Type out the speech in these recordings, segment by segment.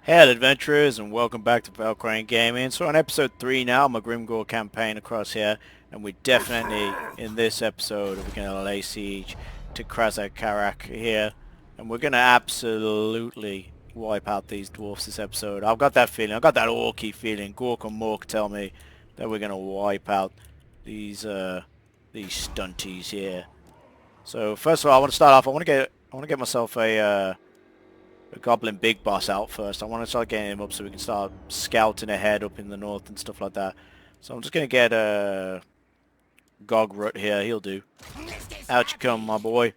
Hello adventurers and welcome back to Valk'rain Gaming. So on episode 3 now, my Grimgor campaign across here, and we definitely, in this episode, we're going to lay siege to Karaz-a-karak here, and we're going to absolutely wipe out these dwarfs this episode. I've got that feeling, I've got that orky feeling. Gork and Mork tell me that we're going to wipe out these stunties here. So first of all, I want to start off, I want to get myself a goblin big boss out first. I want to start getting him up so we can start scouting ahead up in the north and stuff like that. So I'm just going to get a Gogrut here. He'll do. Out you come, my boy.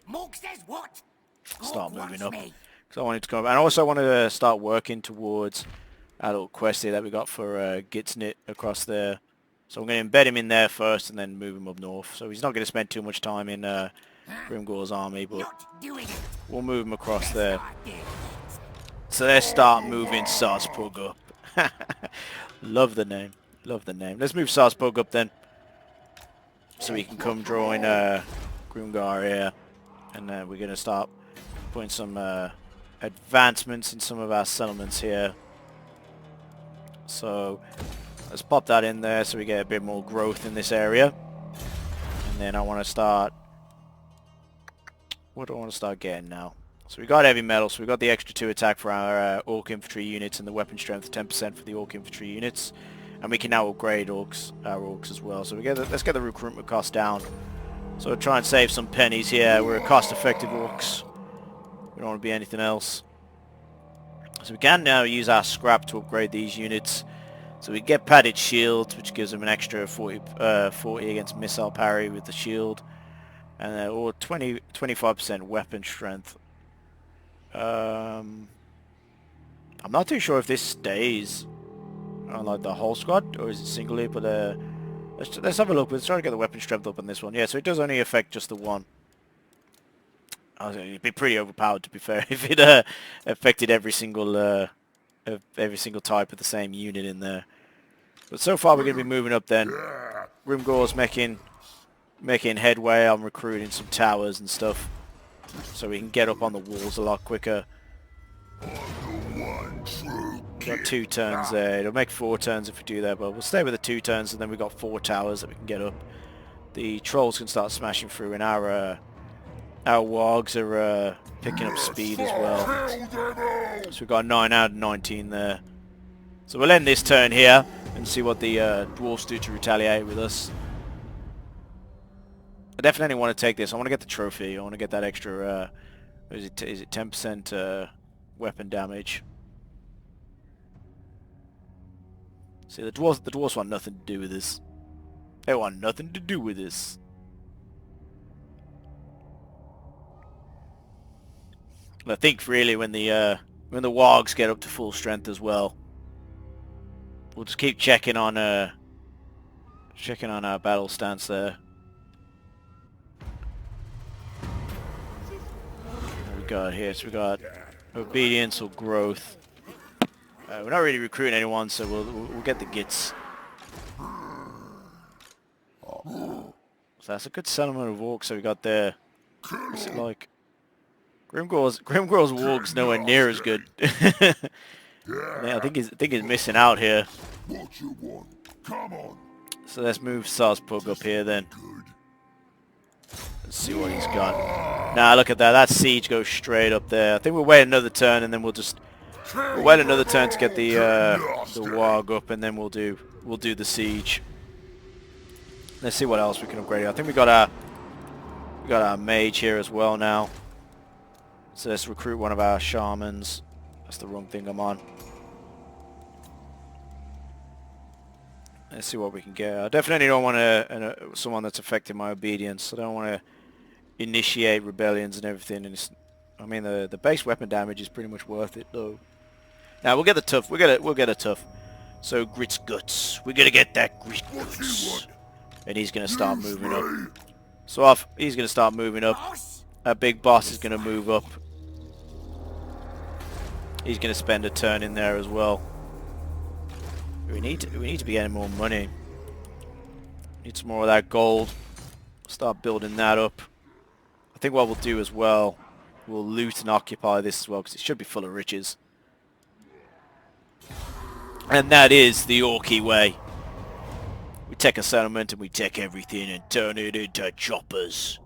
Start moving up. Because I want him to come up. And also I want to start working towards our little quest here that we got for Gitsnit across there. So I'm going to embed him in there first and then move him up north. So he's not going to spend too much time in Grimgor's army, but we'll move him across there. So let's start moving Sozpug up. Love the name. Love the name. Let's move Sozpug up then. So we can come join Grimgor here. And we're going to start putting some advancements in some of our settlements here. So let's pop that in there so we get a bit more growth in this area. And then I want to start... What do I want to start getting now? So we got heavy metal, so we got the extra 2 attack for our orc infantry units and the weapon strength 10% for the orc infantry units. And we can now upgrade our orcs as well. So let's get the recruitment cost down. So we'll try and save some pennies here. We're a cost-effective orcs. We don't want to be anything else. So we can now use our scrap to upgrade these units. So we get padded shields, which gives them an extra 40 against missile parry with the shield. And or 25% weapon strength. I'm not too sure if this stays on like the whole squad or is it singly, but let's have a look. Let's try to get the weapon strength up on this one. Yeah, so it does only affect just the one. It'd be pretty overpowered to be fair if it affected every single type of the same unit in there. But so far we're going to be moving up then. Grimgor's making headway on recruiting some towers and stuff. So we can get up on the walls a lot quicker. Got 2 turns there. It'll make 4 turns if we do that, but we'll stay with the 2 turns and then we've got 4 towers that we can get up. The trolls can start smashing through and our wargs are picking up speed as well. So we've got 9 out of 19 there. So we'll end this turn here and see what the dwarfs do to retaliate with us. I definitely want to take this. I want to get the trophy. I want to get that extra, is it 10% weapon damage. See, the dwarves want nothing to do with this. They want nothing to do with this. And I think really when the wargs get up to full strength as well, we'll just keep checking on our battle stance there. Got here, so we got obedience or growth. We're not really recruiting anyone, so we'll get the gits. So that's a good settlement of orcs that we got there. What's it like? Grimgor's wargs nowhere near as good. I think he's missing out here. So let's move Sozpug up here then. Let's see what he's got. Nah, look at that. That siege goes straight up there. I think we'll wait another turn and then we'll wait another turn to get the warg up and then we'll do the siege. Let's see what else we can upgrade. I think we got our mage here as well now. So let's recruit one of our shamans. That's the wrong thing I'm on. Let's see what we can get. I definitely don't want someone that's affecting my obedience. I don't want to initiate rebellions and everything. And I mean, the base weapon damage is pretty much worth it, though. Now we'll get the tough. We'll get a tough. So Grit's guts. We're gonna get that Grit guts, and he's gonna start moving up. So he's gonna start moving up. Our big boss is gonna move up. He's gonna spend a turn in there as well. We need to be getting more money. Need some more of that gold. Start building that up. I think what we'll do as well, we'll loot and occupy this as well because it should be full of riches. And that is the Orky way. We take a settlement and we take everything and turn it into choppers.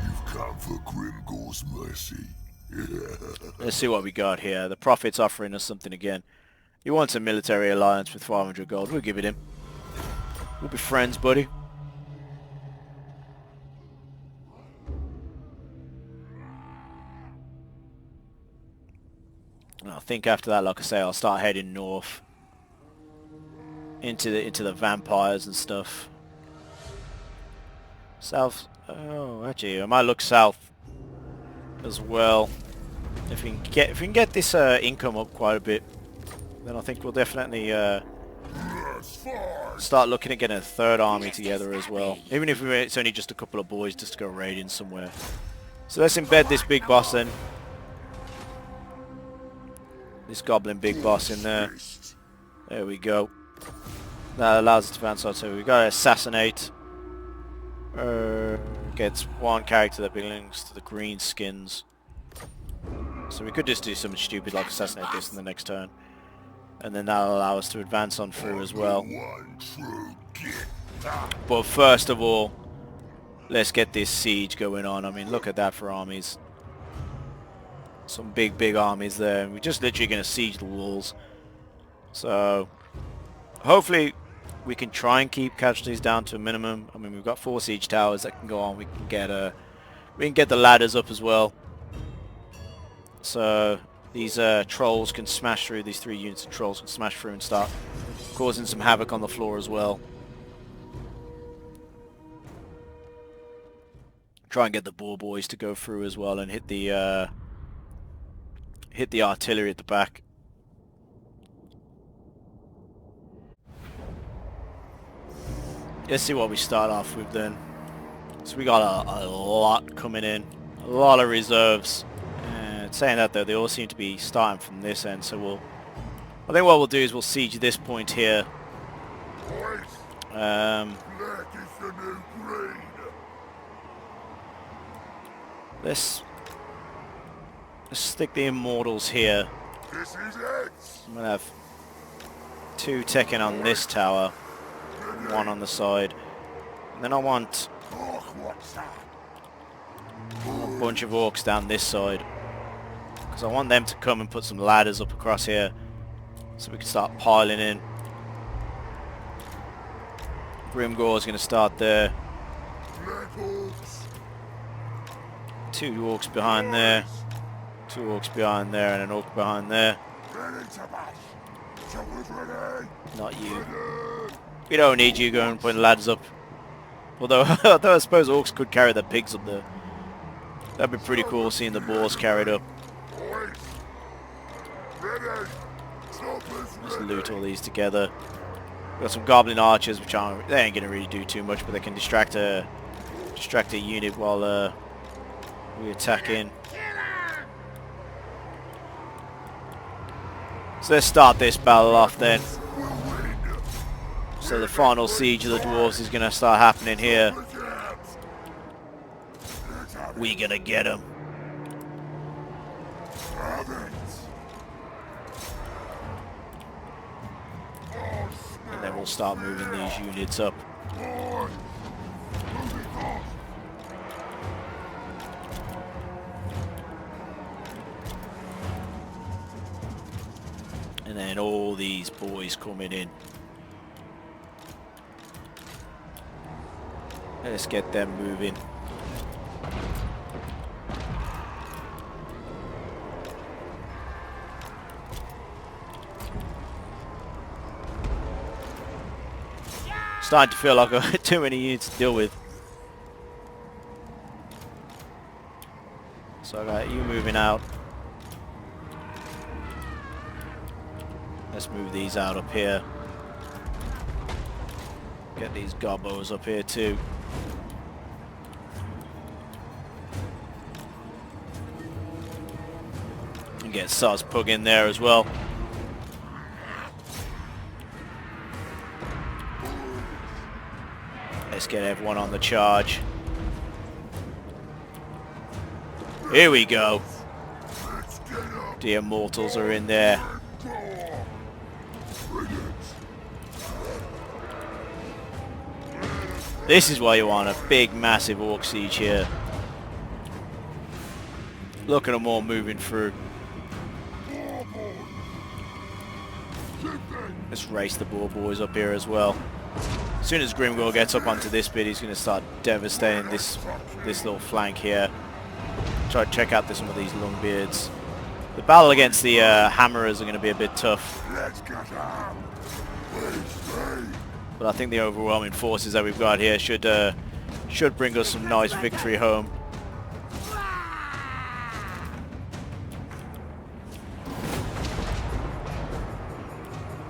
You've come for Grimgor's mercy. Let's see what we got here. The Prophet's offering us something again. He wants a military alliance with 500 gold. We'll give it him. We'll be friends, buddy. And I think after that, like I say, I'll start heading north into the vampires and stuff. South. Oh, actually, I might look south as well. If we can get this income up quite a bit, then I think we'll definitely start looking at getting a third army together as well. Even if it's only just a couple of boys just to go raiding somewhere. So let's embed this big boss then. This goblin big boss in there. There we go. That allows us to advance on. So we got to assassinate. Gets one character that belongs to the green skins. So we could just do something stupid like assassinate this in the next turn. And then that'll allow us to advance on through as well. But first of all, let's get this siege going on. I mean, look at that for armies. Some big armies there. We're just literally going to siege the walls. So hopefully we can try and keep casualties down to a minimum. I mean, we've got 4 siege towers that can go on. We can get the ladders up as well. So these trolls can smash through. These 3 units of trolls can smash through and start causing some havoc on the floor as well. Try and get the boar boys to go through as well and hit the artillery at the back. Let's see what we start off with then. So we got a lot coming in, a lot of reserves. And saying that though, they all seem to be starting from this end. So I think what we'll do is we'll siege this point here. Let's stick the immortals here. I'm gonna have 2 taken on this tower, 1 on the side, and then I want a bunch of orcs down this side because I want them to come and put some ladders up across here so we can start piling in. Grimgor is going to start there. 2 orcs behind there. 2 orcs behind there and an orc behind there. Not you. We don't need you going and putting ladders up. Although I suppose orcs could carry the pigs up there. That'd be pretty cool seeing the boars carried up. Let's loot all these together. We've got some goblin archers which they ain't gonna really do too much, but they can distract a unit while we attack in. So let's start this battle off then. So the final siege of the dwarves is going to start happening here. We gonna get them. And then we'll start moving these units up. And then all these boys coming in. Let's get them moving. Starting to feel like I've got too many units to deal with. So I got you moving out. Let's move these out up here. Get these gobbos up here too. And get Sozpug in there as well. Let's get everyone on the charge. Here we go. The immortals are in there. This is why you want a big, massive orc siege here. Look at them all moving through. Let's race the boar boys up here as well. As soon as Grimgor gets up onto this bit, he's going to start devastating this little flank here. Try to check out some of these longbeards. The battle against the hammerers are going to be a bit tough. But I think the overwhelming forces that we've got here should bring us some nice victory home.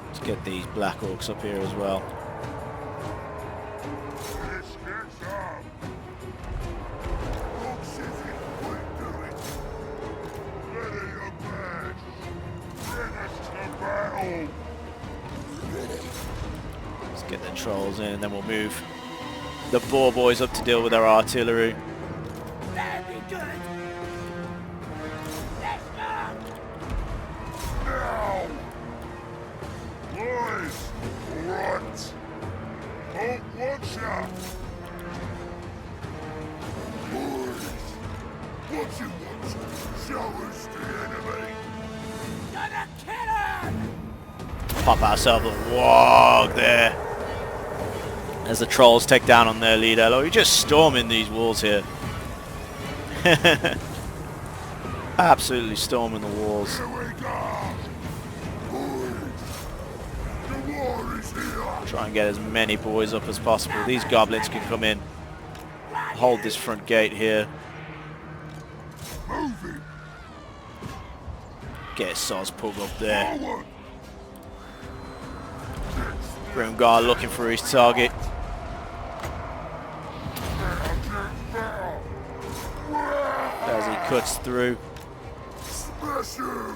Let's get these black orcs up here as well. Get the trolls in and then we'll move the boar boys up to deal with our artillery. Very good. Let's go. Now! Boys! What? Don't watch out! Boys! What you want? Show us the enemy! Gonna kill him! Pop ourselves a Waaggghh there. As the trolls take down on their leader. Oh, you're just storming these walls here. Absolutely storming the walls. Here we go! Boys! The war is here! Try and get as many boys up as possible. These goblins can come in. Hold this front gate here. Move it! Get Sozpug up there. Forward! Grimgor looking for his target. As he cuts through. Smash him!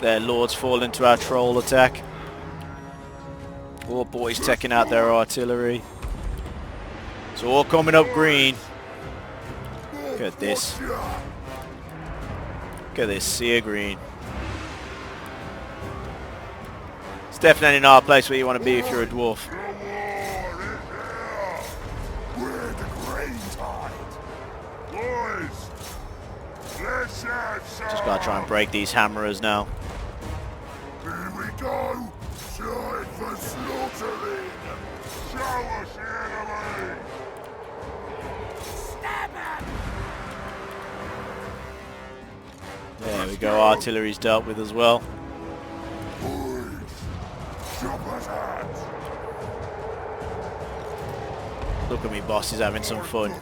Their lords fall into our troll attack. All boys taking out their artillery. It's all coming up green. Look at this. Look at this sea of green. It's definitely not a place where you want to be if you're a dwarf. We're the greentide. Boys, let's have some. Just gotta try and break these hammerers now. Here we go. Time for slaughtering. Show us the enemy. Stab him! There we go, artillery's dealt with as well. Boys, chop us hands. Look at me, boss, he's having some fun.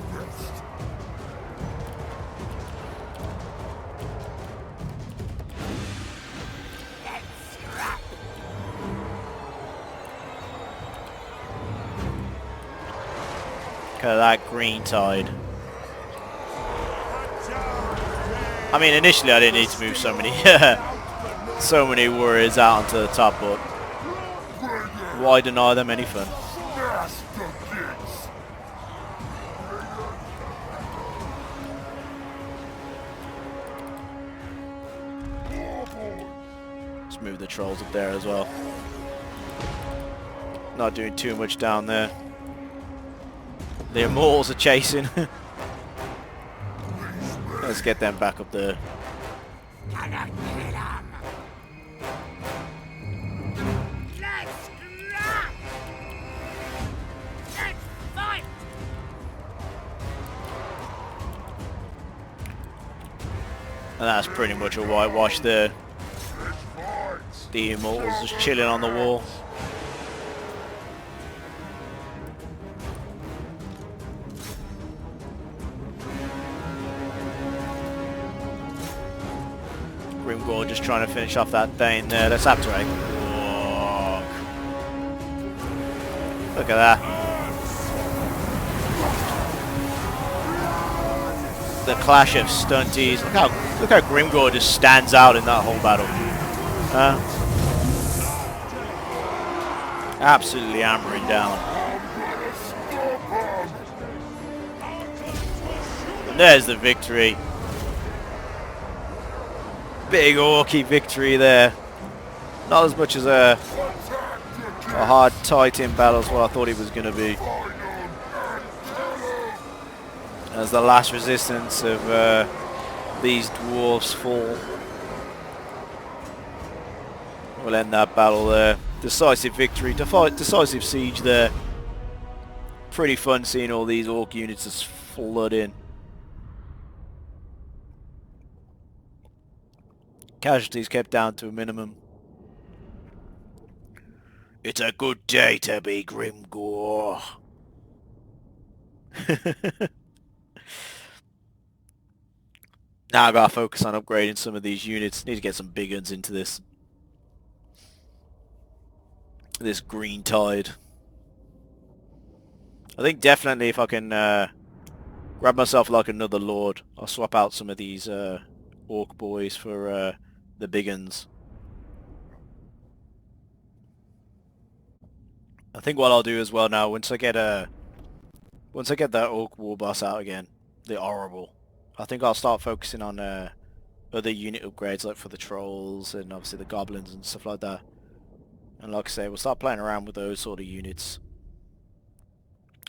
Look at that greentide. I mean, initially I didn't need to move so many warriors out onto the top, but why deny them any fun? Smash the kids. Let's move the trolls up there as well. Not doing too much down there. The immortals are chasing. Let's get them back up there. Gonna kill him! Let's scrap! Let's fight! And that's pretty much a whitewash there. Let's fight. The immortals just chilling on the wall. Grimgor just trying to finish off that Thane there. Let's Ep3. Look at that. The clash of stunties. Look how Grimgor just stands out in that whole battle. Absolutely hammering down. And there's the victory. Big orky victory there. Not as much as a hard tight-in battle as what I thought it was going to be. As the last resistance of these dwarfs fall. We'll end that battle there. Decisive victory, decisive siege there. Pretty fun seeing all these orc units just flood in. Casualties kept down to a minimum. It's a good day to be Grimgor. Now I gotta focus on upgrading some of these units. Need to get some big guns into this. This greentide. I think definitely if I can grab myself like another lord, I'll swap out some of these orc boys for the big uns. I think what I'll do as well now, once I get that orc war boss out again, the horrible, I think I'll start focusing on other unit upgrades like for the trolls and obviously the goblins and stuff like that. And like I say, we'll start playing around with those sort of units.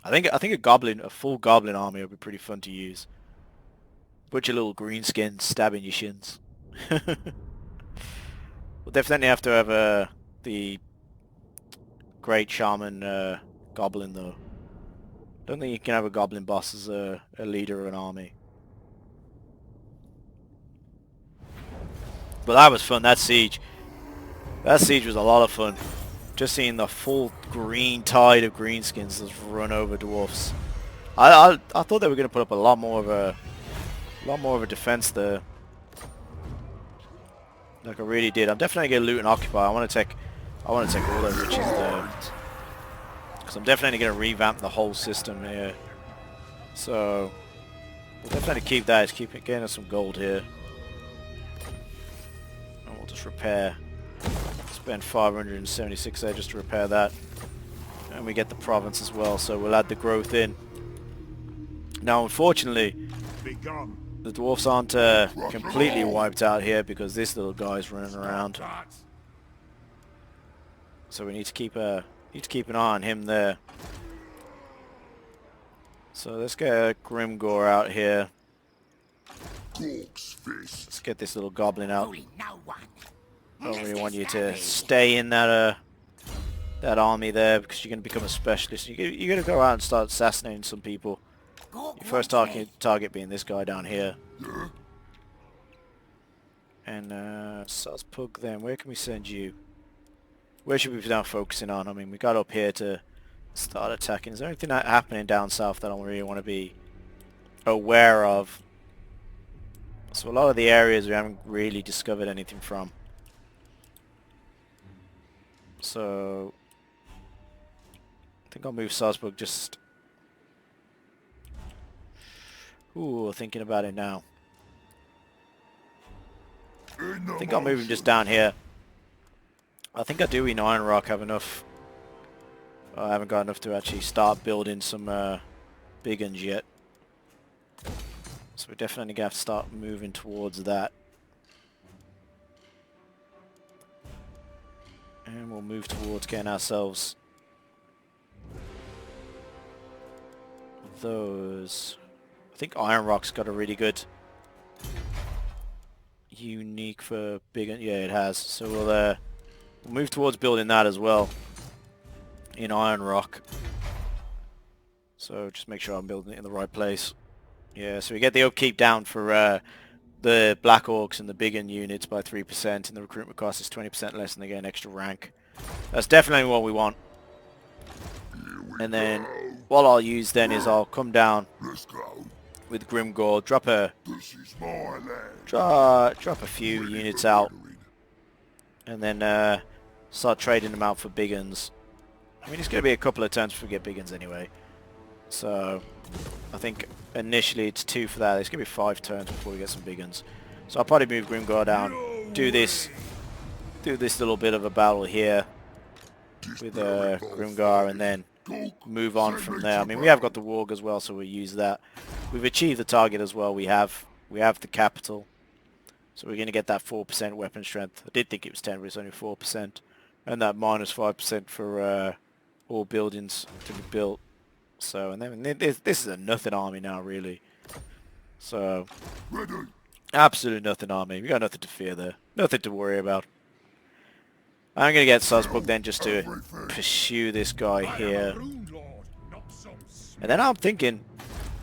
I think a full goblin army would be pretty fun to use. Bunch of little greenskins stabbing your shins. We'll definitely have to have the great shaman goblin though. Don't think you can have a goblin boss as a leader of an army. But that was fun, that siege. That siege was a lot of fun. Just seeing the full green tide of greenskins just run over dwarfs. I thought they were going to put up a lot more of a defense there. Like I really did. I'm definitely going to loot and occupy. I want to take all the riches there. Because I'm definitely going to revamp the whole system here. So we'll definitely keep that. Let's keep getting us some gold here. And we'll just repair. Spend 576 there just to repair that. And we get the province as well, so we'll add the growth in. Now unfortunately, the dwarfs aren't completely wiped out here because this little guy's running around. So we need to keep an eye on him there. So let's get Grimgor out here. Let's get this little goblin out. I don't really want you to stay in that army there because you're going to become a specialist. You're going to go out and start assassinating some people. Your first target being this guy down here. And Sozpug then, where can we send you? Where should we be now focusing on? I mean, we got up here to start attacking. Is there anything happening down south that I really want to be aware of? So a lot of the areas we haven't really discovered anything from. So I think I'll move Sozpug just... Ooh, thinking about it now. I think I'll move him just down here. I think I do in Iron Rock have enough. I haven't got enough to actually start building some big uns yet. So we're definitely going to have to start moving towards that. And we'll move towards getting ourselves those. I think Iron Rock's got a really good unique for big. Yeah, it has. So we'll move towards building that as well in Iron Rock. So just make sure I'm building it in the right place. Yeah, so we get the upkeep down for the Black Orcs and the big units by 3%, and the recruitment cost is 20% less, and they get an extra rank. That's definitely what we want. And then what I'll use then is I'll come down with Grimgor, drop a few units out, and then start trading them out for big uns. I mean, it's going to be a couple of turns before we get big uns anyway. So I think initially it's 2 for that. It's going to be 5 turns before we get some big uns. So I'll probably move Grimgor down, do this little bit of a battle here with Grimgor, and then move on from there. I mean, we have got the Warg as well, so we'll use that. We've achieved the target as well. We have the capital. So we're going to get that 4% weapon strength. I did think it was 10, but it's only 4%. And that minus 5% for all buildings to be built. So, and then this is a nothing army now, really. So, absolute nothing army. We got nothing to fear there. Nothing to worry about. I'm going to get Sozpug then just to pursue this guy here. And then I'm thinking,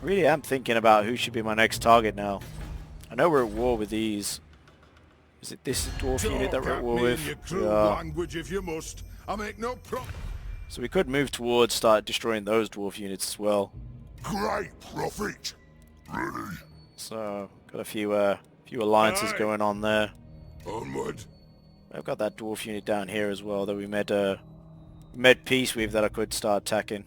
really am thinking about who should be my next target now. I know we're at war with these. Is it this dwarf unit that we're at war with? Yeah. If you must. I make no So we could move towards start destroying those dwarf units as well. Great prophet. Ready. So got a few alliances going on there. Onward. I've got that dwarf unit down here as well that we made peace with that I could start attacking.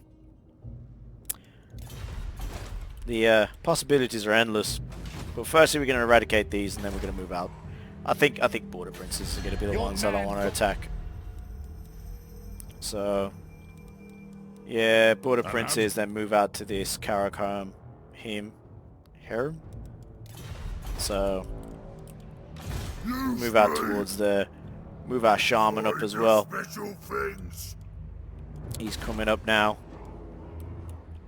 The possibilities are endless. But firstly we're going to eradicate these and then we're going to move out. I think border princes are going to be the ones that I want to attack. So yeah, border princes, then move out to this Karak harem. So move out towards there. Move our shaman up as well. He's coming up now.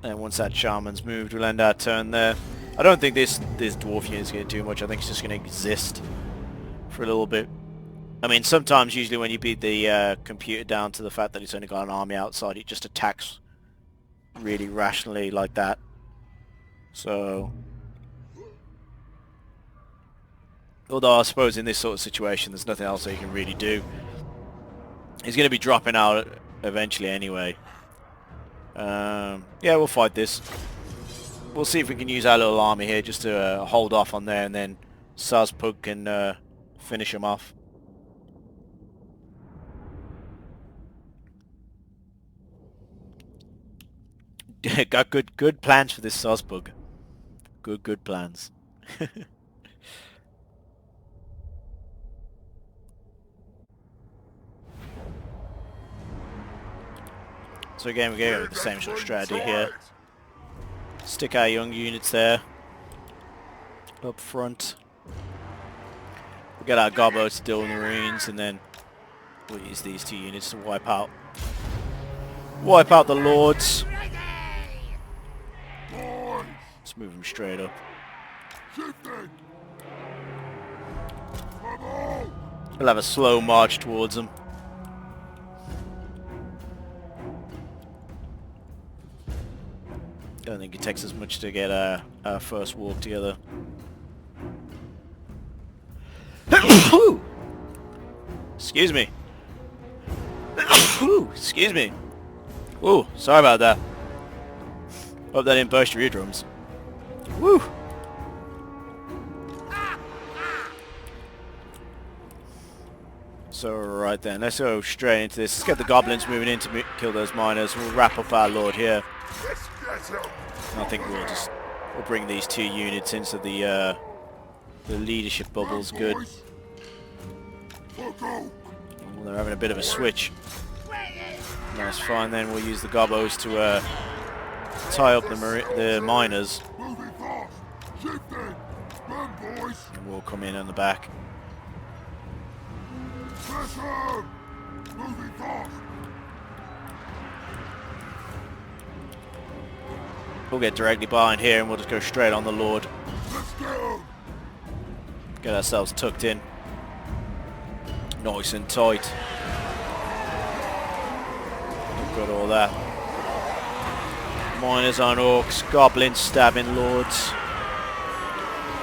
And once that shaman's moved, we'll end our turn there. I don't think this dwarf unit is going to do much. I think it's just going to exist for a little bit. I mean, sometimes, usually when you beat the computer down to the fact that it's only got an army outside, it just attacks really rationally like that. So, although I suppose in this sort of situation, there's nothing else that you can really do. He's going to be dropping out eventually anyway. Yeah, we'll fight this. We'll see if we can use our little army here just to hold off on there, and then Sozpug can finish him off. Got good plans for this Sozpug. Good plans. So again, we're going with the same sort of strategy here. Stick our young units there up front. We'll get our gobbos to deal with the marines, and then we'll use these two units to wipe out the lords. Let's move them straight up. We'll have a slow march towards them. I don't think it takes us much to get our first walk together. Excuse me. Excuse me. Ooh, sorry about that. Hope that didn't burst your eardrums. Woo! So right then, let's go straight into this. Let's get the goblins moving in to kill those miners. We'll wrap up our lord here. I think we'll bring these two units into the leadership bubbles. Good. Well, they're having a bit of a switch. That's fine. Then we'll use the gobbos to tie up the miners. And we'll come in on the back. We'll get directly behind here and we'll just go straight on the Lord. Get ourselves tucked in. Nice and tight. We've got all that. Miners on orcs, goblins stabbing lords.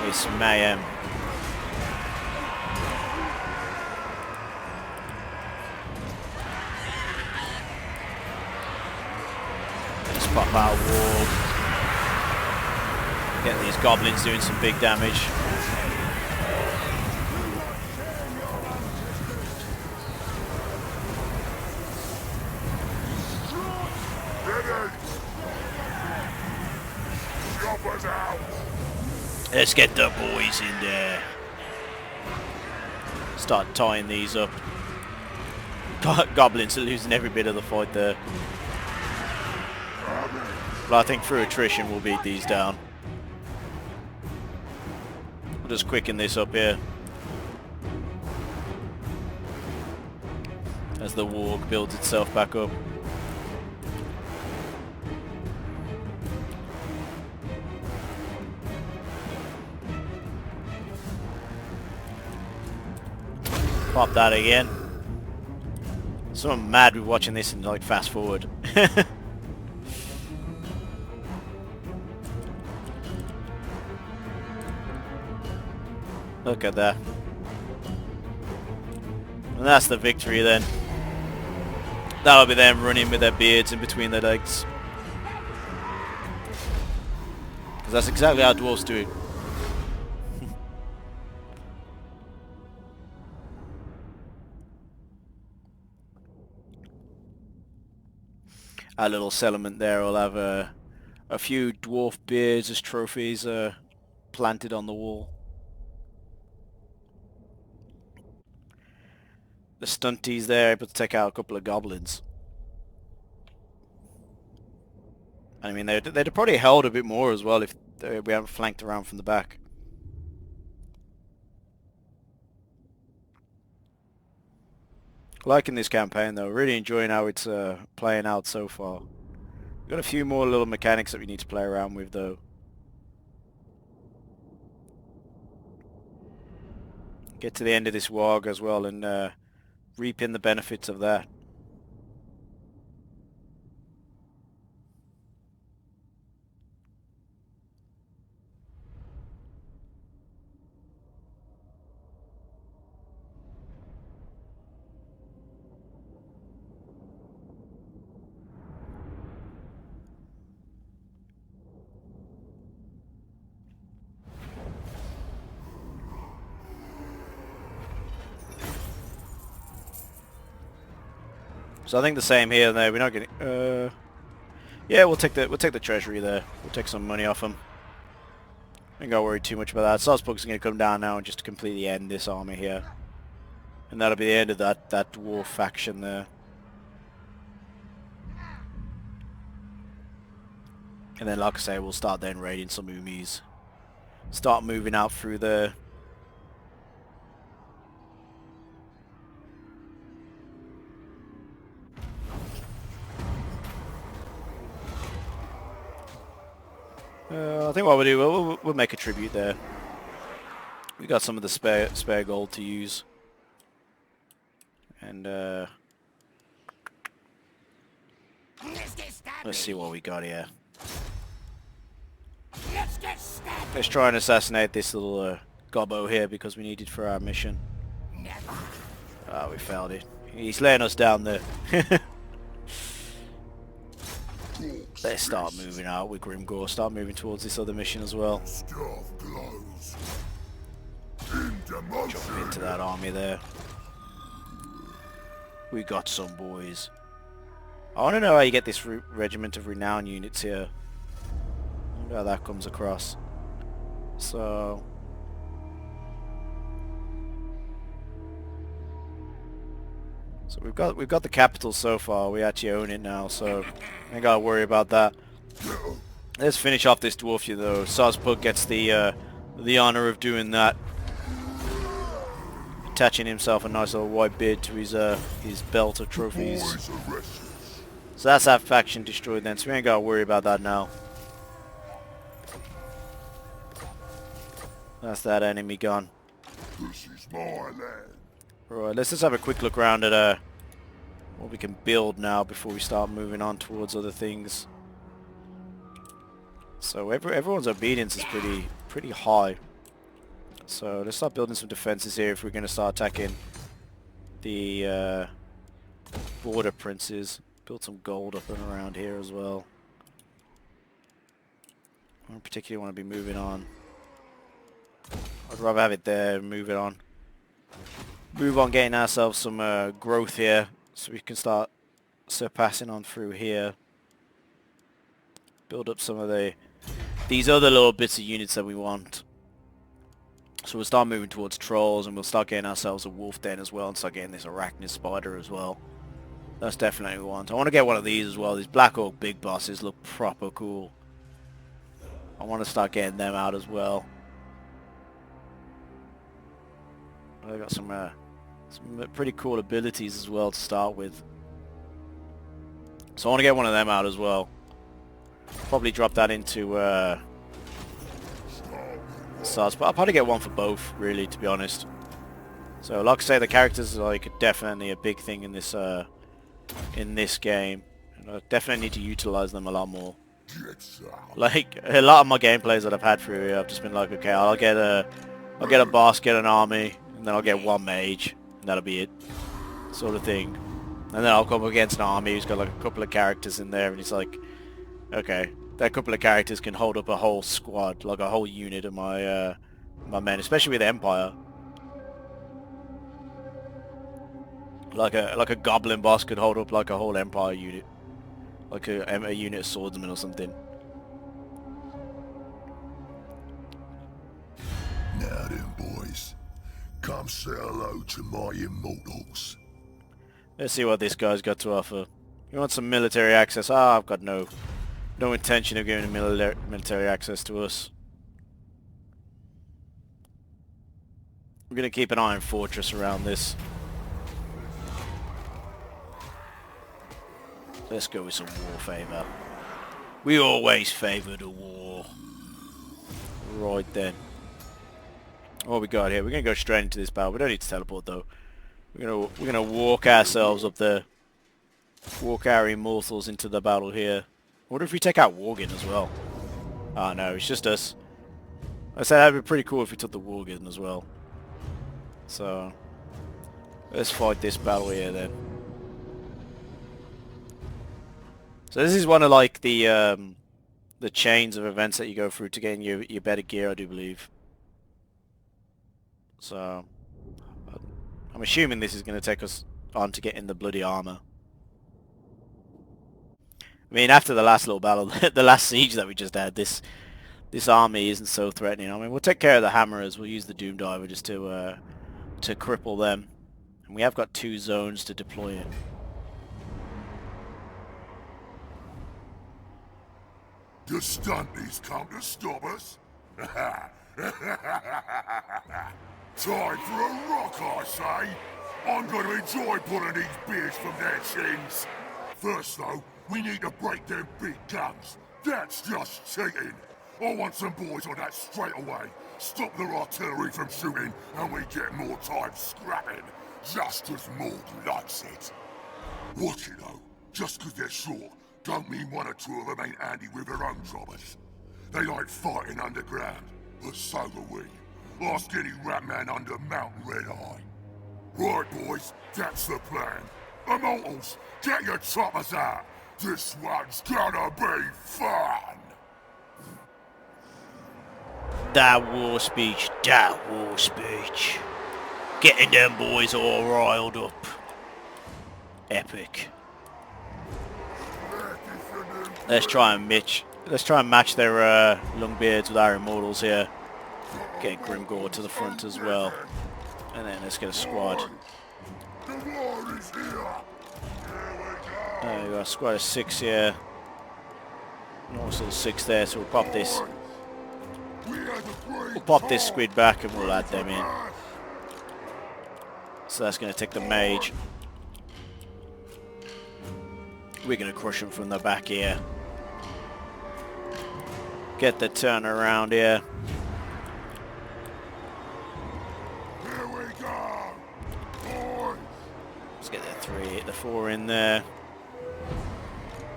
It's mayhem. Let's pop our wall. Get these goblins doing some big damage. Let's get the boys in there. Start tying these up. Goblins are losing every bit of the fight there. But I think through attrition we'll beat these down. We'll just quicken this up here. as the warg builds itself back up. Pop that again. So I'm mad with watching this and like fast forward. Look at that. And that's the victory then. That'll be them running with their beards in between their legs. Because that's exactly how dwarves do it. Our little settlement there will have a few dwarf beards as trophies planted on the wall. The stunties there able to take out a couple of goblins. I mean, they'd have probably held a bit more as well if we hadn't flanked around from the back. Liking this campaign though, really enjoying how it's playing out so far. We've got a few more little mechanics that we need to play around with though. Get to the end of this Waaggghh as well and reap in the benefits of that. So I think the same here. There, we're not getting. Yeah, we'll take the treasury there. We'll take some money off them. Ain't gotta worry too much about that. Sozpug's gonna come down now and just completely end this army here, and that'll be the end of that dwarf faction there. And then, like I say, we'll start then raiding some humies. Start moving out through there. I think what we'll do, we'll make a tribute there. We got some of the spare gold to use, and let's see what we got here. Let's try and assassinate this little gobbo here because we need it for our mission. Ah, we failed it. He's laying us down there. Let's start moving out with Grimgor, start moving towards this other mission as well. Jump into that army there. We got some boys. I want to know how you get this regiment of renown units here. I wonder how that comes across. So we've got the capital so far. We actually own it now, so ain't gotta worry about that. Let's finish off this dwarf though. Sozpug gets the honor of doing that, attaching himself a nice little white beard to his belt of trophies. So that's that faction destroyed then. So we ain't gotta worry about that now. That's that enemy gone. This is my land. Right, let's just have a quick look around at what we can build now before we start moving on towards other things. So everyone's obedience is pretty high. So let's start building some defenses here if we're going to start attacking the border princes. Build some gold up and around here as well. I don't particularly want to be moving on. I'd rather have it there and move it on. Move on getting ourselves some growth here so we can start surpassing on through here. Build up some of these other little bits of units that we want. So we'll start moving towards trolls and we'll start getting ourselves a wolf den as well and start getting this arachnid spider as well. That's definitely what we want. I want to get one of these as well. These Black Orc big bosses look proper cool. I want to start getting them out as well. I got some Some pretty cool abilities as well to start with. So I want to get one of them out as well. Probably drop that into Sozpug. I'll probably get one for both, really, to be honest. So, like I say, the characters are like definitely a big thing in this game. And I definitely need to utilize them a lot more. Like a lot of my gameplays that I've had through here, I've just been like, okay, I'll get a boss, get an army, and then I'll get one mage, and that'll be it, sort of thing. And then I'll come up against an army who's got like a couple of characters in there, and it's like, okay, that couple of characters can hold up a whole squad, like a whole unit of my my men, especially with Empire. Like a goblin boss could hold up like a whole Empire unit, like a unit of swordsmen or something. Now then, boys, come say hello to my immortals. Let's see what this guy's got to offer. You want some military access? Ah, I've got no intention of giving military access to us. We're gonna keep an iron fortress around this. Let's go with some war favour. We always favour the war. Right then. What we got here? We're gonna go straight into this battle. We don't need to teleport though. We're gonna walk ourselves up there. Walk our immortals into the battle here. What if we take out Waaggghh as well? Oh no, it's just us. I said that'd be pretty cool if we took the Waaggghh as well. So let's fight this battle here then. So this is one of like the chains of events that you go through to gain your better gear, I do believe. So I'm assuming this is going to take us on to getting the bloody armor. I mean, after the last little battle, the last siege that we just had, this army isn't so threatening. I mean, we'll take care of the hammerers. We'll use the Doom Diver just to cripple them, and we have got 2 zones to deploy it. The stunties come to stop us? Time for a rock, I say. I'm gonna enjoy pulling these beards from their chins. First, though, we need to break their big guns. That's just cheating. I want some boys on that straight away. Stop their artillery from shooting, and we get more time scrapping. Just as Mork likes it. Watch it, though. Just 'cause they're short, don't mean 1 or 2 of them ain't handy with their own jobbers. They like fighting underground, but so do we. Ask any rat man under Mountain Red Eye. Right, boys, that's the plan. Immortals, get your choppers out. This one's gonna be fun. That war speech, Getting them boys all riled up. Epic. Let's try and match their long beards with our immortals here. Get Grimgor to the front as well. And then let's get a squad. The war is here. We got a squad of 6 here. And also 6 there, so we'll pop this. We'll pop this squid back and we'll add them in. So that's going to take the mage. We're going to crush him from the back here. Get the turn around here. Here we go. Boys. Let's get the 4 in there.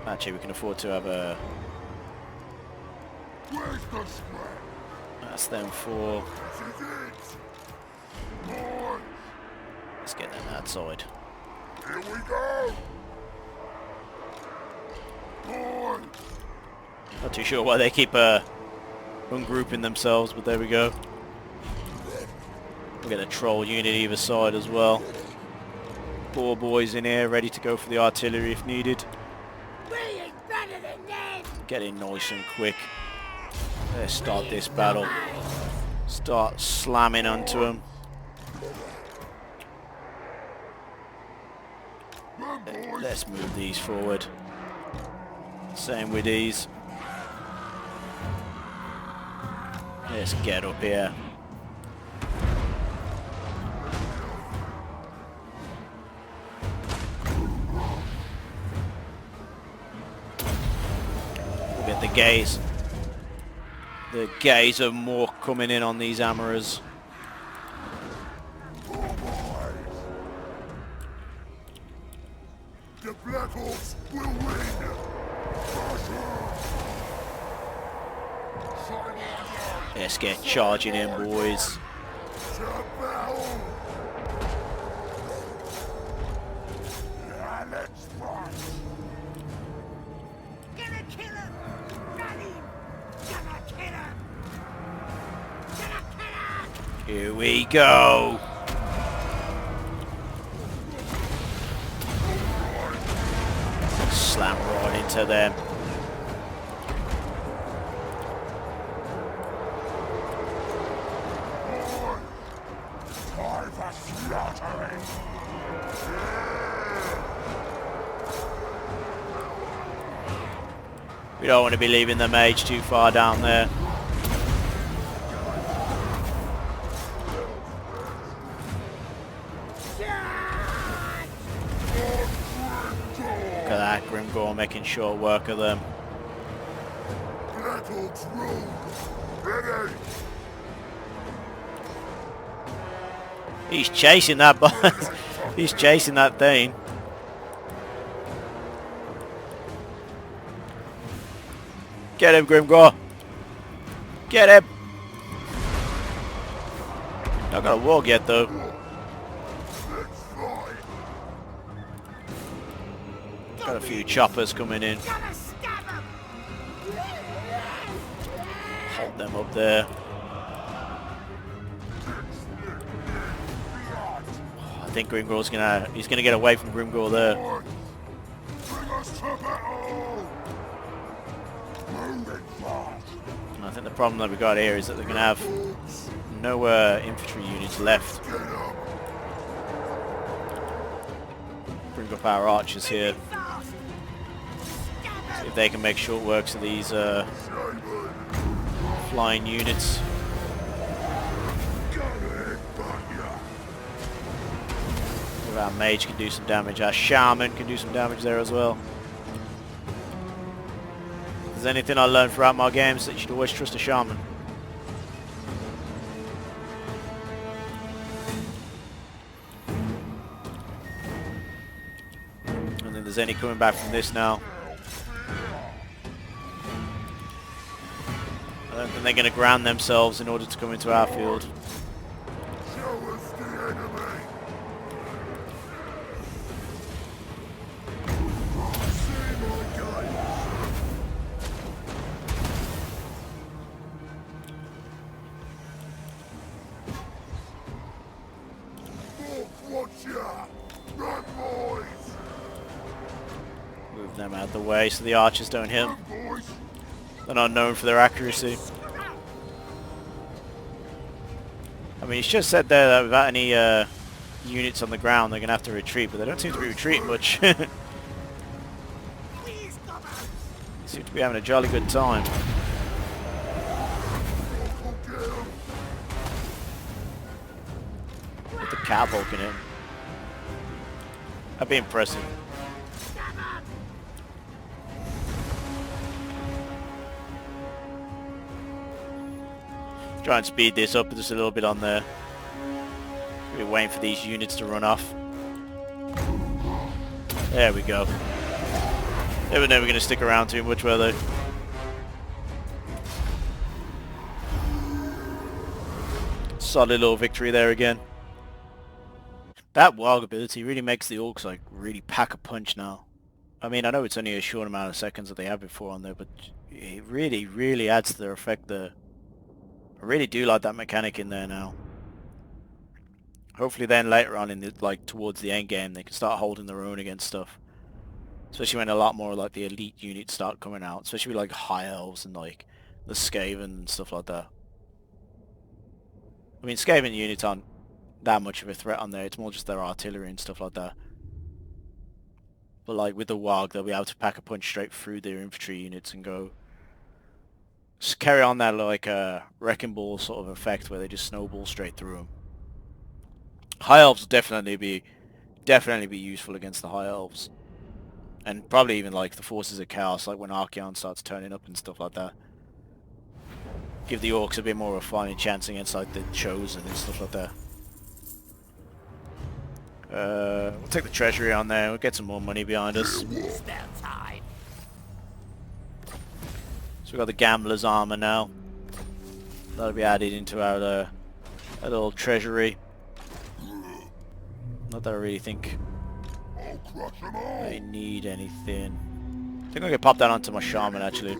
Actually, we can afford to have a... Where's the scrap? That's them 4. This is it. Boys. Let's get them outside. Here we go. Boys. Not too sure why they keep ungrouping themselves, but there we go. We'll get a troll unit either side as well. 4 boys in here, ready to go for the artillery if needed. We ain't better than them. Get in nice and quick. Let's start this battle. Start slamming onto them. Let's move these forward. Same with these. Let's get up here. gaze. The gaze of Mork coming in on these Amaras. The Black Hawks will win! Let's get charging in, boys. Let's fight! Gonna kill him! Got him! Gonna kill him! Gonna kill him! Here we go. Slam right into them. Time for slaughtering! We don't want to be leaving the mage too far down there. Look at that, Grimgor making short work of them. Black Hawks roll! Ready! He's chasing that boss. He's chasing that thing. Get him, Grimgor. Get him. Not got a warg yet though. Let's fight! Got a few choppers coming in. Gonna stab him! Hold them up there. I think Grimgor's he's gonna get away from Grimgor there. Bring us to battle! Moving fast! And I think the problem that we got here is that they're gonna have no infantry units left. Get up! Bring up our archers here. Fast! Stab See him! if they can make short works of these Shaman! flying units. Got it, but ya! If our mage can do some damage, our shaman can do some damage there as well. If there's anything I learned throughout my games, that you should always trust a shaman. And then there's any coming back from this now. I don't think they're going to ground themselves in order to come into our field. Show us the enemy! See my guns! Look, watch ya! Run, boys! Move them out of the way so the archers don't hit them. Run, boys! They're not known for their accuracy. I mean, it's just said there that without any units on the ground, they're going to have to retreat, but they don't seem to be retreating much. They Please, come on! seem to be having a jolly good time. Look, get 'em! With the catapult in it. That'd be impressive. Stab him! Try and speed this up just a little bit on there. We're waiting for these units to run off. There we go. They were never going to stick around too much, were they? Solid little victory there again. That Waggghh ability really makes the orcs like really pack a punch now. I mean, I know it's only a short amount of seconds that they have before on there, but it really, really adds to their effect there. I really do like that mechanic in there now. Hopefully then later on in the, like towards the end game, they can start holding their own against stuff. Especially when a lot more like the elite units start coming out, especially with like high elves and like the Skaven and stuff like that. I mean, Skaven units aren't that much of a threat on there, it's more just their artillery and stuff like that. But like with the Waaggh, they'll be able to pack a punch straight through their infantry units and go... just carry on that like wrecking ball sort of effect where they just snowball straight through them. High elves will definitely be useful against the high elves. And probably even like the forces of chaos, like when Archaon starts turning up and stuff like that. Give the orcs a bit more of a fighting chance against like the chosen and stuff like that. We'll take the treasury on there, we'll get some more money behind us. Spell time. So we've got the gambler's armor now. That'll be added into our little treasury. Not that I really think I'll crush them all. I need anything. I think I could pop that onto my shaman actually.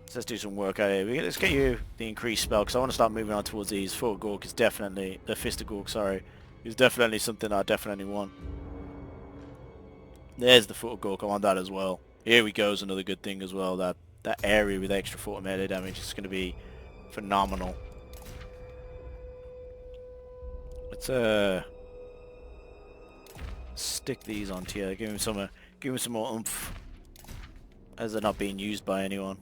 So let's do some work out here. Let's get you the increased spell because I want to start moving on towards these. Foot of Gork is definitely, the Fist of Gork, sorry, is definitely something I definitely want. There's the Foot of Gork, I want that as well. Here we go, is another good thing as well. That area with extra 4 melee damage is going to be phenomenal. Let's stick these onto here. Give him some more oomph, as they're not being used by anyone.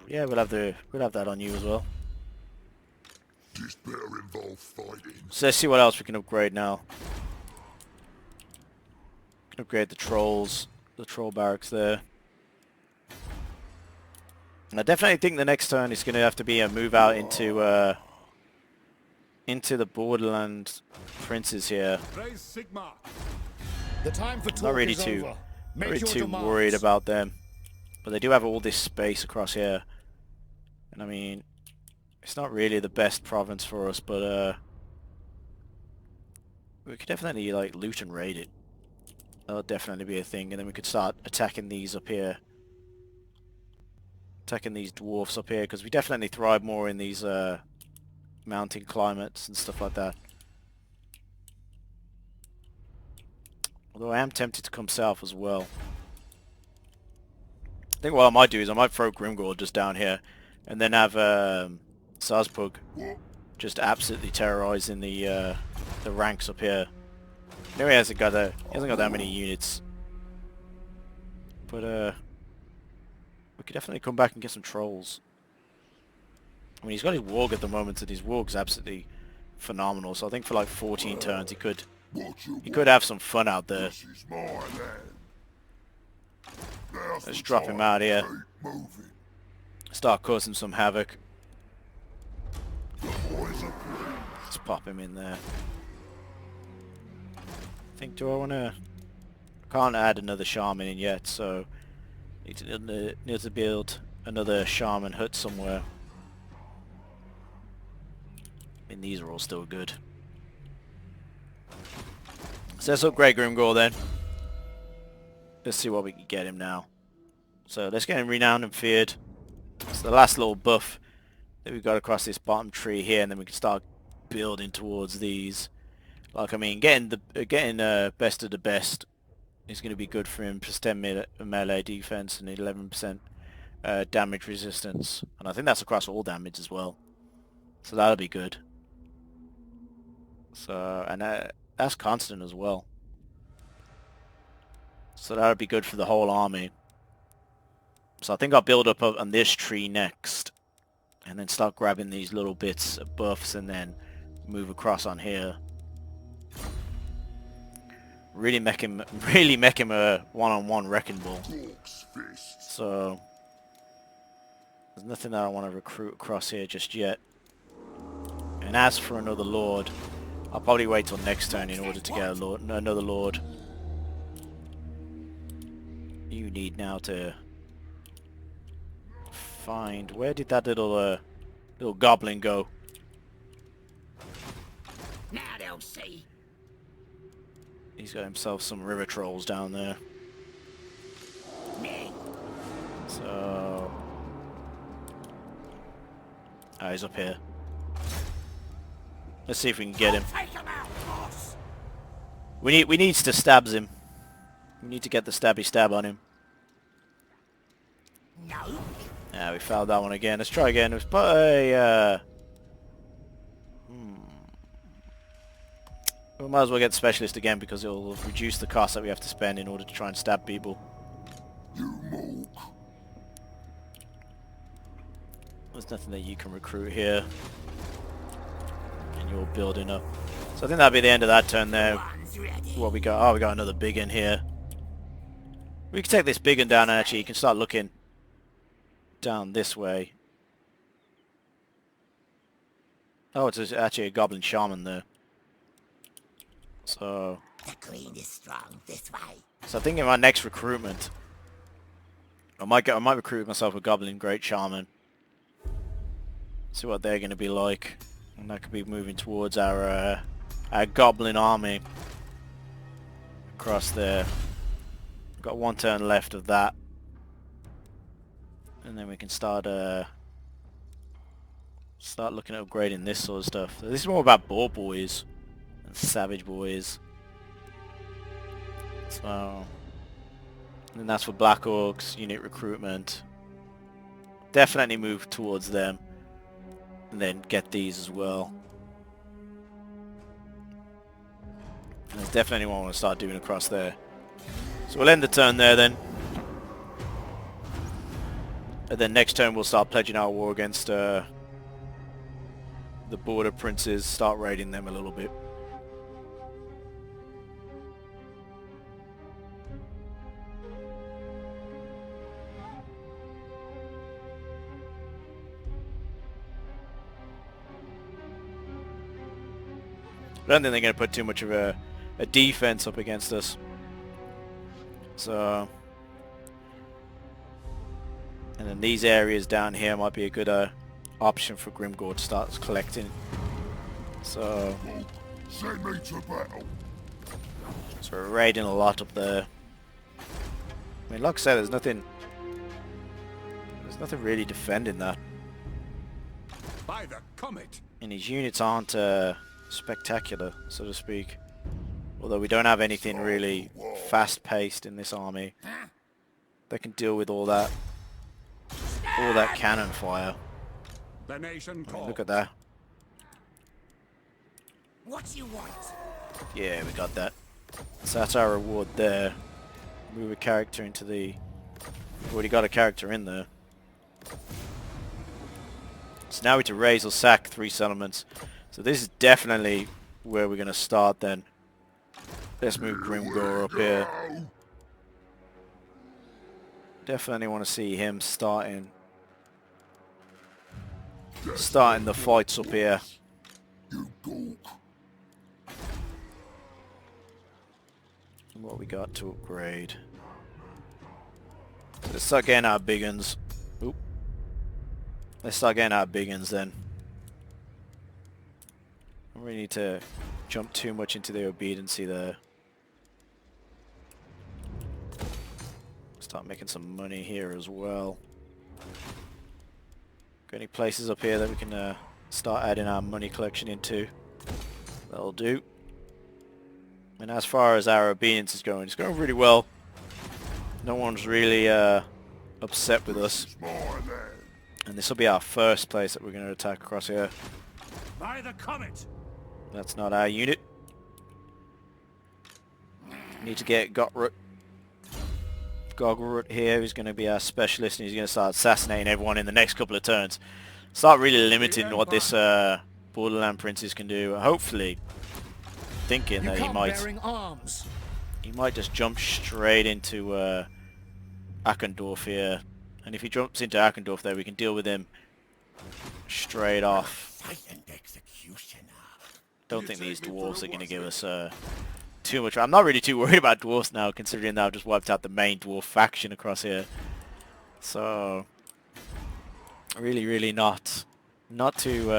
Yeah, we'll have that on you as well. This better involve fighting. So let's see what else we can upgrade now. We can upgrade the trolls, the troll barracks there. And I definitely think the next turn is going to have to be a move out into the borderland princes here. Raise Sigma. The time for talk Not really is too, over. not Make really your too demands. worried about them, but they do have all this space across here, and I mean, it's not really the best province for us, but we could definitely like loot and raid it. That'll definitely be a thing, and then we could start attacking these up here, attacking these dwarfs up here, because we definitely thrive more in these mountain climates and stuff like that. Although I am tempted to come south as well. I think what I might do is I might throw Grimgor just down here, and then have Sozpug just absolutely terrorizing the ranks up here. No, he hasn't got that many units, but we could definitely come back and get some trolls. I mean, he's got his warg at the moment, and his warg's absolutely phenomenal. So I think for like 14 turns, he could have some fun out there. This is my land. Now's Let's the drop him time out to here. keep moving. Start causing some havoc. The boys are pleased. Let's pop him in there. I think, do I want to... Can't add another shaman in yet, so... Need to build another shaman hut somewhere. I mean, these are all still good. So let's upgrade Grimgor then. Let's see what we can get him now. So let's get him renowned and feared. It's the last little buff that we've got across this bottom tree here, and then we can start building towards these. Like, I mean, getting best of the best is going to be good for him. Plus 10 melee defense and 11% damage resistance, and I think that's across all damage as well. So that'll be good. So, and that's constant as well. So that'll be good for the whole army. So I think I'll build up on this tree next, and then start grabbing these little bits of buffs, and then move across on here. Really make him a one-on-one wrecking ball. Gork's fists. So there's nothing that I want to recruit across here just yet. And as for another lord, I'll probably wait till next turn in order to get another lord. You need now to find, where did that little goblin go? Now they'll see. He's got himself some river trolls down there. Me. So he's up here. Let's see if we can get him. Take him out, boss. We needs to stabs him. We need to get the stabby stab on him. No. Yeah, we failed that one again. Let's try again. Let's put a we might as well get specialist again, because it'll reduce the cost that we have to spend in order to try and stab people. You mook. There's nothing that you can recruit here. And and you're building up. So I think that'll be the end of that turn there. One's ready. What we got? Oh, we got another big one here. We can take this big one down, and actually you can start looking down this way. Oh, it's actually a goblin shaman there. So The queen is strong this way. I think in my next recruitment, I might recruit myself a goblin great shaman. See what they're going to be like, and that could be moving towards our goblin army across there. We've got one turn left of that, and then we can start looking at upgrading this sort of stuff. So this is more about boar boys and savage boys. So, and that's for Black Orcs, unit recruitment. Definitely move towards them. And then get these as well. And there's definitely one I want to start doing across there. So we'll end the turn there then. And then next turn we'll start pledging our war against the border princes, start raiding them a little bit. I don't think they're going to put too much of a defense up against us. So, and then these areas down here might be a good option for Grimgor to start collecting. So, Send me to battle. so we're raiding a lot up there. I mean, like I said, there's nothing really defending that. By the comet. And his units aren't spectacular, so to speak. Although we don't have anything really fast-paced in this army that can deal with all that cannon fire. The nation I mean, calls. look at that. What you want? Yeah, we got that. So that's our reward there. Move a character into the... We've already got a character in there. So now we to raise or sack 3 settlements. So this is definitely where we're going to start then. Let's move Grimgor up here. Definitely want to see him starting the fights up here. You Gork. And what we got to upgrade. So let's start getting our big uns. Oop. Let's start getting our big uns then. I don't really need to jump too much into the obediency there. Start making some money here as well. Got any places up here that we can start adding our money collection into? That'll do. And as far as our obedience is going, it's going really well. No one's really upset with us. And this will be our first place that we're going to attack across here. By the comet. That's not our unit. Need to get Gogrut here, who's going to be our specialist, and he's going to start assassinating everyone in the next couple of turns. Start really limiting what this Borderland Princess can do. Hopefully, thinking that he might just jump straight into Akendorf here. And if he jumps into Akendorf there, we can deal with him straight off. Don't think these dwarves are going to give us too much. I'm not really too worried about dwarves now, considering that I've just wiped out the main dwarf faction across here. So, really not too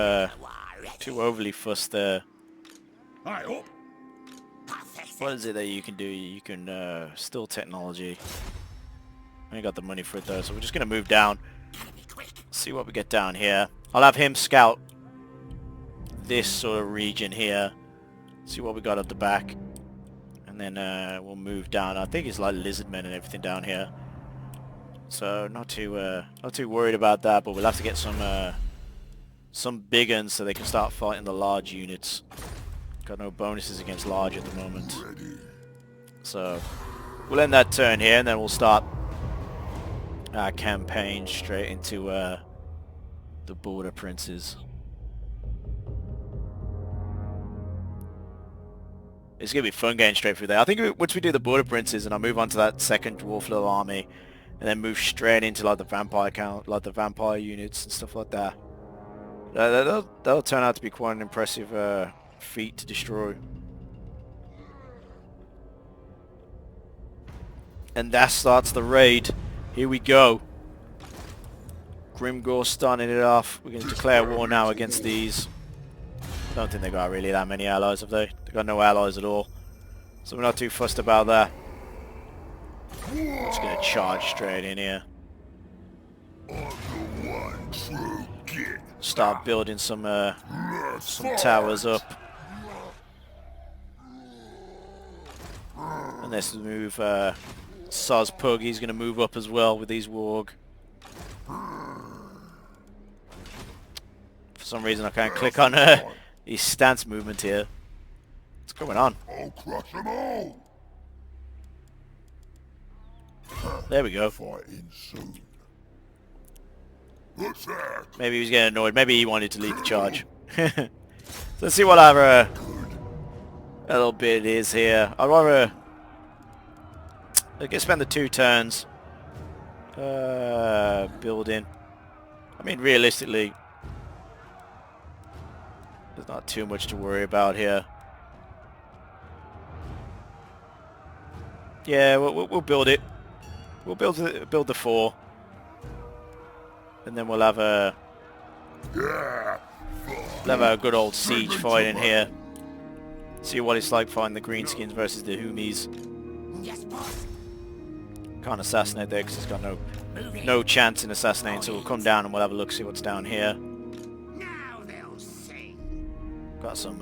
overly fussed there. What is it that you can do? You can steal technology. I ain't got the money for it though, so we're just going to move down. See what we get down here. I'll have him scout this sort of region here. See what we got at the back. And then we'll move down. I think it's like lizard men and everything down here. So not too worried about that, but we'll have to get some big uns so they can start fighting the large units. Got no bonuses against large at the moment. So we'll end that turn here, and then we'll start our campaign straight into the border princes. It's going to be fun getting straight through there. I think once we do the Border Princes and I move on to that second Dwarf little army, and then move straight into like the vampire count, like the vampire units and stuff like that. That'll turn out to be quite an impressive feat to destroy. And that starts the raid. Here we go. Grimgor starting it off. We're going to declare war now against these. I don't think they got really that many allies, have they? They got no allies at all. So we're not too fussed about that. I'm just going to charge straight in here. Start building some towers up. And let's move Sozpug. He's going to move up as well with these Waaggghh. For some reason I can't click on his stance movement here. What's going on? I'll crush them all. There we go. Fighting soon. What's that? Maybe he was getting annoyed. Maybe he wanted to lead the charge. So let's see what our little bit is here. I'd rather spend the 2 turns building. I mean, realistically, there's not too much to worry about here. Yeah, we'll build it. We'll build the 4, and then we'll have a good old siege fight in here. See what it's like fighting the greenskins versus the humies. Yes, boss. Can't assassinate there because he's got no chance in assassinating. So we'll come down and we'll have a look, see what's down here. Now they'll see. Got some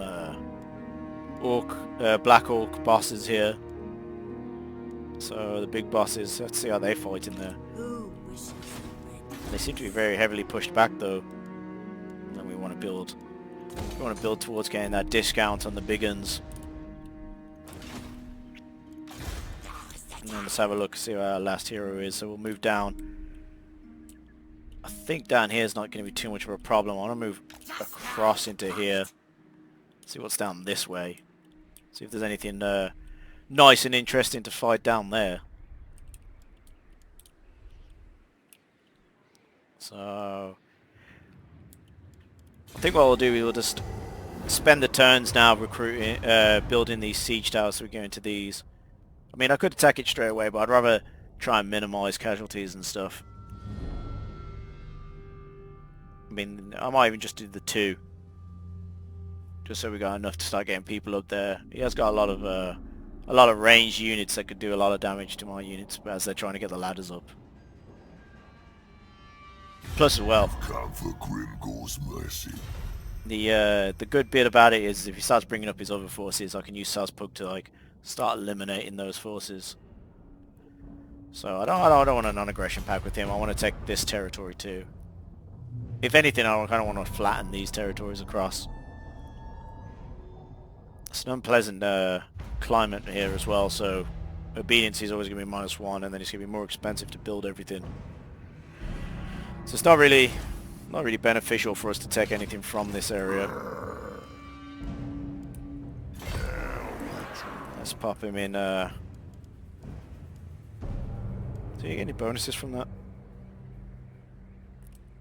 black orc bosses here. So the big bosses, let's see how they fight in there. Who wishes They seem to be very heavily pushed back though. And we want to build. We want to build towards getting that discount on the big uns. And then let's have a look, see what our last hero is. So we'll move down. I think down here is not going to be too much of a problem. I want to move across into here. See what's down this way. See if there's anything nice and interesting to fight down there. So I think what we'll do is we'll just spend the turns now recruiting, building these siege towers so we go into these. I mean, I could attack it straight away, but I'd rather try and minimize casualties and stuff. I mean, I might even just do the 2. Just so we got enough to start getting people up there. He has got a lot of ranged units that could do a lot of damage to my units as they're trying to get the ladders up. Plus as well, Come for Grimgor's mercy. the good bit about it is if he starts bringing up his other forces, I can use Sozpug to like start eliminating those forces. So I don't want a non-aggression pact with him. I want to take this territory too. If anything, I kind of want to flatten these territories across. It's an unpleasant climate here as well, so obedience is always going to be -1, and then it's going to be more expensive to build everything. So it's not really beneficial for us to take anything from this area. Let's pop him in. Do you get any bonuses from that?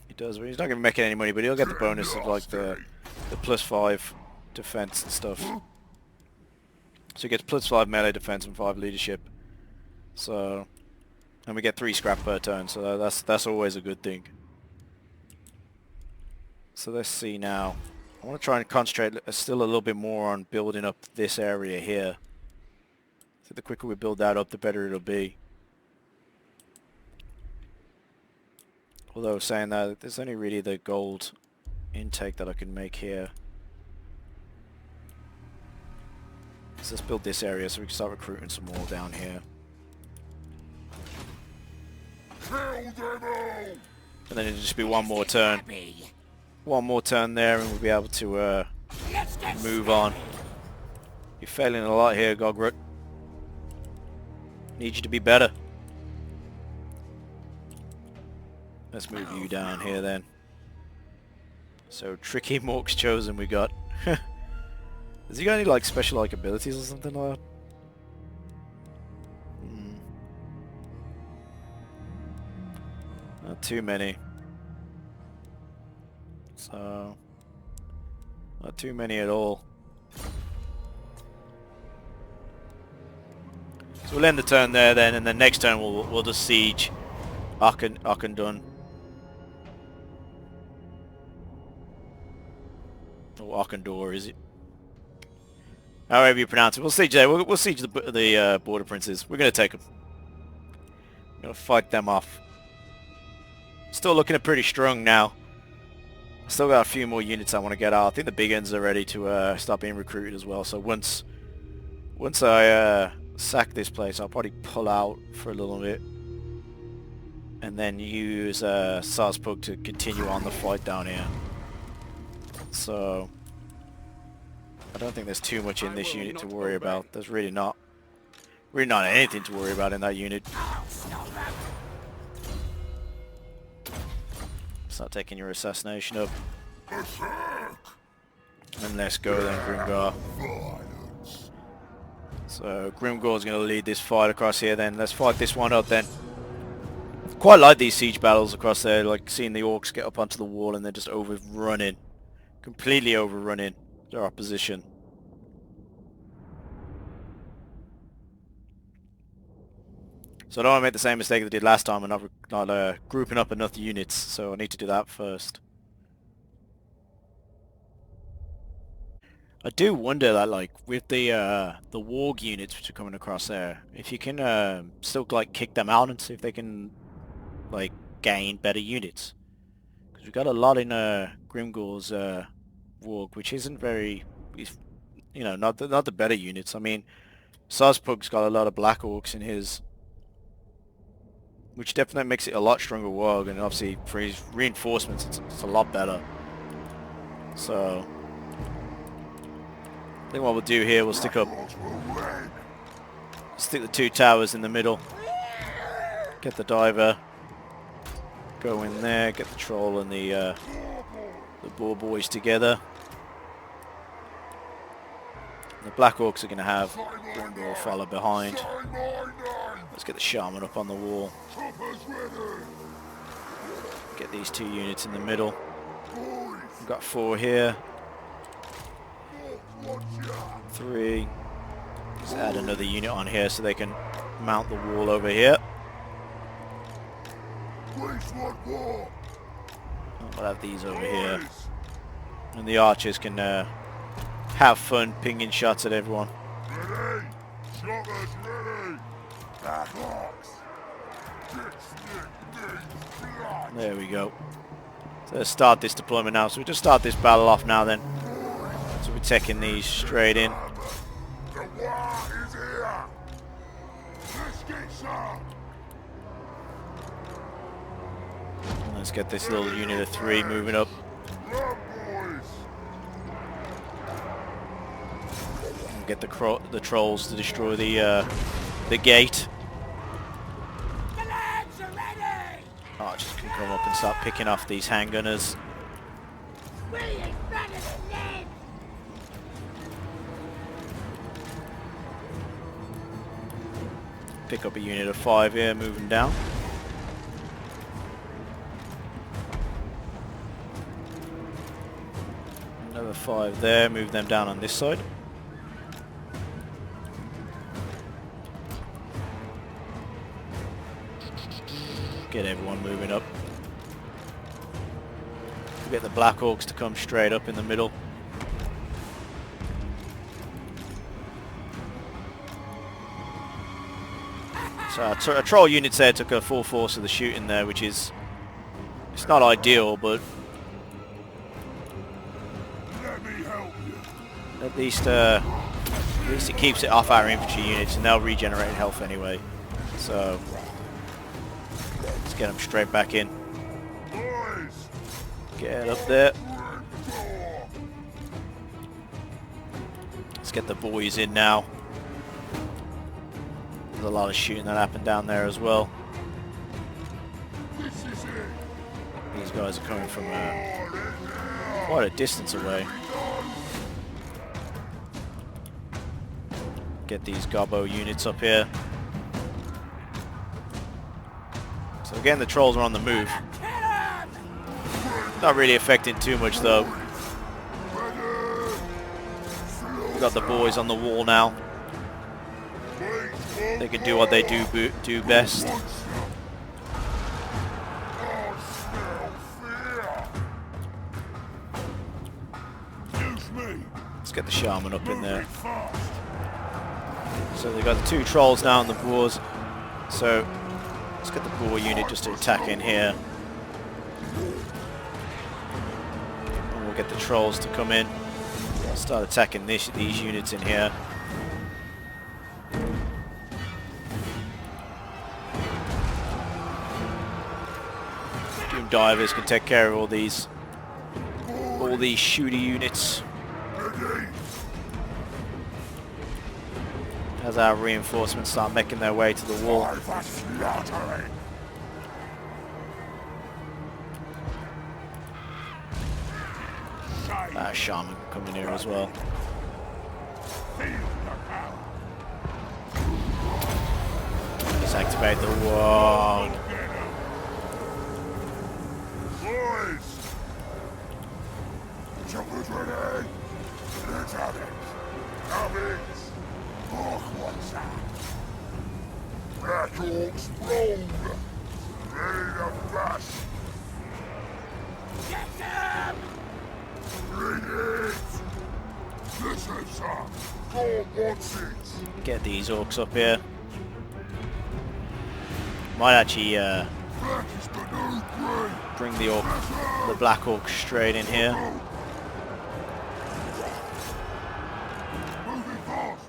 He does. He's not going to be making any money, but he'll get the bonus of like the +5 defense and stuff. So he gets +5 melee defense and 5 leadership. So, and we get 3 scrap per turn. So that's always a good thing. So let's see now. I want to try and concentrate still a little bit more on building up this area here. So the quicker we build that up, the better it'll be. Although saying that, there's only really the gold intake that I can make here. So let's build this area so we can start recruiting some more down here. Kill them all! And then it'll just be one more turn. One more turn there and we'll be able to move on. You're failing a lot here, Gork. Need you to be better. Let's move you down here then. So Tricky Mork's chosen we got. Has he got any like special like abilities or something like that? Not too many. So not too many at all. So we'll end the turn there then, and then next turn we'll just siege Arkandun. Or Arkandor, is it? However you pronounce it. We'll siege there. We'll siege the border princes. We're going to take them. We're going to fight them off. Still looking at pretty strong now. Still got a few more units I want to get out. I think the big ends are ready to start being recruited as well. So once I sack this place, I'll probably pull out for a little bit. And then use Sozpug to continue on the fight down here. So I don't think there's too much in this unit to worry about. There's really not anything to worry about in that unit. Start taking your assassination up. And let's go then, Grimgor. So Grimgor's going to lead this fight across here then. Let's fight this one up then. Quite like these siege battles across there, like seeing the orcs get up onto the wall and they're just overrunning. Completely overrunning their opposition. So I don't want to make the same mistake that I did last time and not grouping up enough units, so I need to do that first. I do wonder that, like, with the Waaggghh units which are coming across there, if you can still like kick them out and see if they can like gain better units. Because we've got a lot in Grimgor's Waaggghh, which isn't very, you know, not the better units. I mean, Sozpug's got a lot of black orcs in his, which definitely makes it a lot stronger Waaggh, and obviously for his reinforcements it's a lot better. So I think what we'll do here, we'll stick the 2 towers in the middle, get the diver, go in there, get the troll and the boar boys together. The black orcs are going to have Grimgor follow behind. Let's get the shaman up on the wall. Get these 2 units in the middle. We've got 4 here. 3. Let's add another unit on here so they can mount the wall over here. We'll have these over here. And the archers can have fun pinging shots at everyone. Ready? Shotters ready! There we go. So let's start this deployment now. So we just start this battle off now then. So we're taking these straight in. The war is here! Let's get some! And let's get this little unit of 3 moving up. Run, boys! And get the trolls to destroy the gate. The lads are ready! Archers can come up and start picking off these handgunners. William better than them! Pick up a unit of 5 here, moving down. Another 5 there, move them down on this side. Get everyone moving up. We'll get the Black Orcs to come straight up in the middle. So our troll units there took a full force of the shooting there, which is, it's not ideal, but Let me help you. at least it keeps it off our infantry units, and they'll regenerate health anyway. So let's get them straight back in. Boys! Get up there. Let's get the boys in now. There's a lot of shooting that happened down there as well. This is it! These guys are coming from quite a distance away. Get these gobbo units up here. So again, the trolls are on the move. Not really affecting too much though. We've got the boys on the wall now. They can do what they do best. Let's get the shaman up in there. So they've got the two trolls now on the boars. So let's get the boar unit just to attack in here. And we'll get the trolls to come in. Start attacking these units in here. Doom divers can take care of all these shooty units. As our reinforcements start making their way to the wall. Shaman coming here as well. Let's activate the wall. Jumpers ready! Let's have it! Humies! Gork wants that! Black Orcs rolled! Ready to bash! Get them! Bring it! This is some! Gork wants it! Get these orcs up here. Might actually Black is the new grey! bring the black orc straight in here. Moving fast!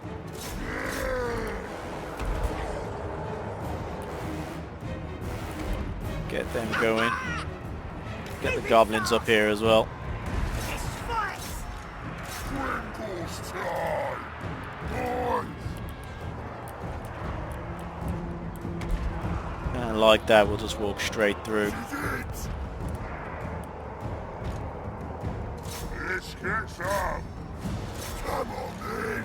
Get them going. Get the goblins up here as well. This fight! Grimgor's time! Boys! And like that, we'll just walk straight through. Let's get some! Come on in!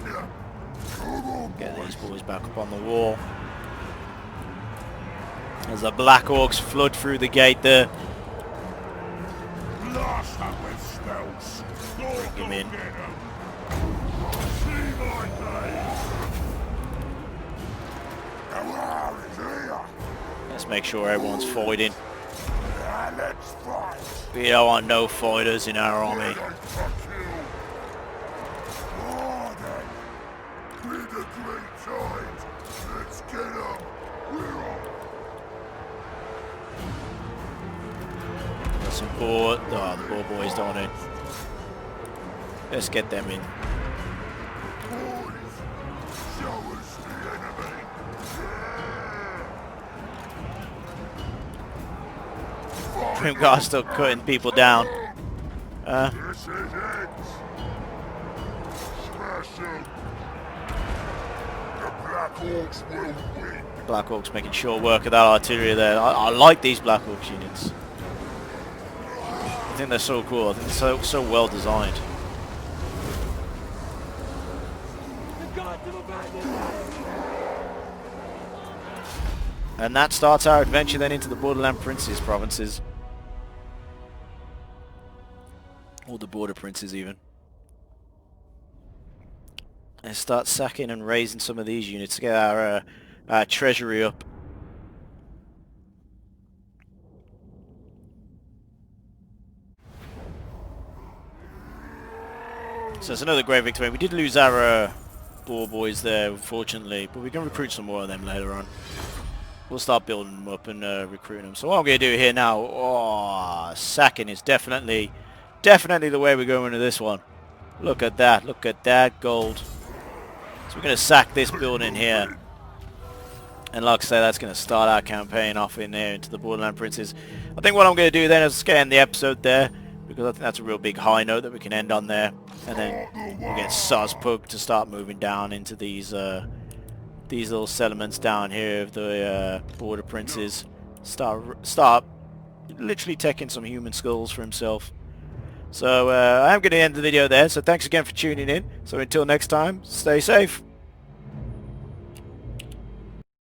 Come on, Get boys! these boys back up on the wall. As the black orcs flood through the gate there. Blast them with spells! Bring him in. See my blade! The war is here! Let's make sure everyone's fighting. Now let's fight! We don't want no fighters in our army. Ready to kill! Warden! With the greentide! Let's get them! We're on! Got some boar. Oh, the boar boys don't in. Let's get them in. Boys! Show us the enemy! Yeah! Grimgor's still cutting people down. This is it! Smash them! The Black Orcs will win! Black Orcs making short work of that artillery there. I like these Black Orcs units. I think they're so cool. I think they're so well designed. And that starts our adventure then into the Borderland Princes provinces. Or the Border Princes even. And start sacking and raising some of these units to get our treasury up. So it's another great victory. We did lose our boar boys there, unfortunately, but we can recruit some more of them later on. We'll start building them up and recruiting them. So what I'm going to do here now, sacking is definitely the way we're going into this one. Look at that gold. So we're going to sack this building here. And like I say, that's going to start our campaign off in there into the Borderland Princes. I think what I'm going to do then is just end the episode there, because I think that's a real big high note that we can end on there. And then we'll get Sozpug to start moving down into these little settlements down here of the Border Princes. Start literally taking some human skulls for himself. So I am going to end the video there. So thanks again for tuning in. So until next time, stay safe.